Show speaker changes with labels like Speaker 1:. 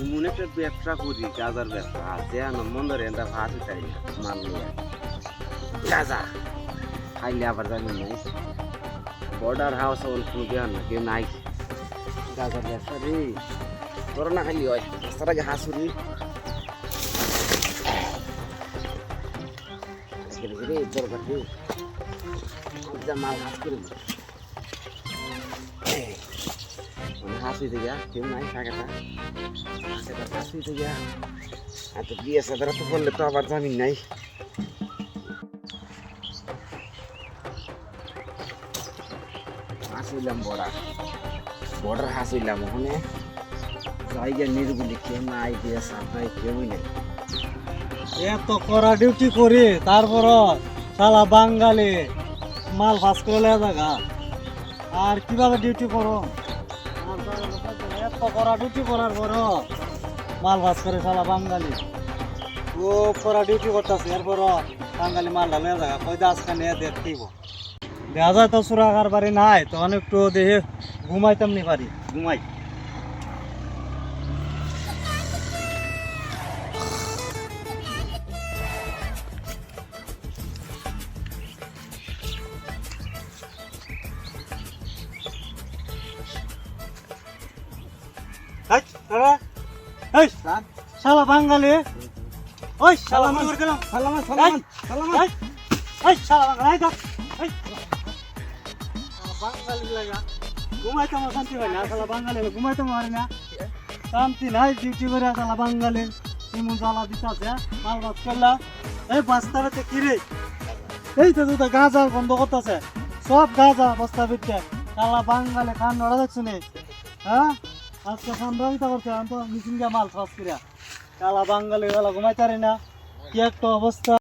Speaker 1: মনে একটা ব্যবসা করি গাজার ব্যবসা আছে না মনে রেন্দা ভাত চাই না মাল নিয়ে গাজা খাইলে আবার জানি নাই বর্ডার হাউস অল্প দেওয়ার না কেউ নাই গাজার ব্যবসা রে তোর না খাইলি হয় রাস্তার আগে হাসুরি রে দরকার রে মাল হাস করে হাসিতে গিয়া কেউ নাই টাকাটা হাসিতে গিয়া এত বিয়ে সাদারা তো করলে তো আবার জানি নাই হাসিলাম বর্ডার হাসিলাম ওখানে জায়গা নির্গুলি কেউ নাই বিয়ে সাদ নাই কেউই নেই
Speaker 2: এত করা ডিউটি করি তারপর শালা বাঙালি মাল ফাঁস করে লেয়া জায়গা আর কিভাবে ডিউটি করো এত করা ডিউটি করার পর মাল ফাঁস করে শালা বাঙালি ও করা ডিউটি করতেছে এরপর বাঙালি মালটা লেয়া জায়গা কই আজকে নিয়ে দেখতেইব দেখা যায় তো সুরাঘার বাড়ি নাই তখন একটু দেখে ঘুমাইতাম নি পারি ঘুমাই শালা বাঙালি ওই শালা মরে গেলাম সালাম সালাম সালাম এই শালা বাঙালি এই বাঙালি লাগা ঘুমাইতে আমার শান্তি হয় না শালা বাঙালি ঘুমাইতে পারে না শান্তি নাই ডিউটি করে শালা বাঙালি এমন জ্বালা দিতেছে মাল বাস করলা এই বাস্তাবেতে কি রে এই তো দুটো গাঁজা বন্ধ করতেছে সব গাঁজা বস্তা বিচ্ছে শালা বাঙালি খান নড়া দেখছো নি হ্যাঁ আজকে সন্ধ্যা করছে আমি তো মিশিং মাল ফাঁস করিয়া কালা বাঙালি ঘুমাইতে পারি না কি একটা অবস্থা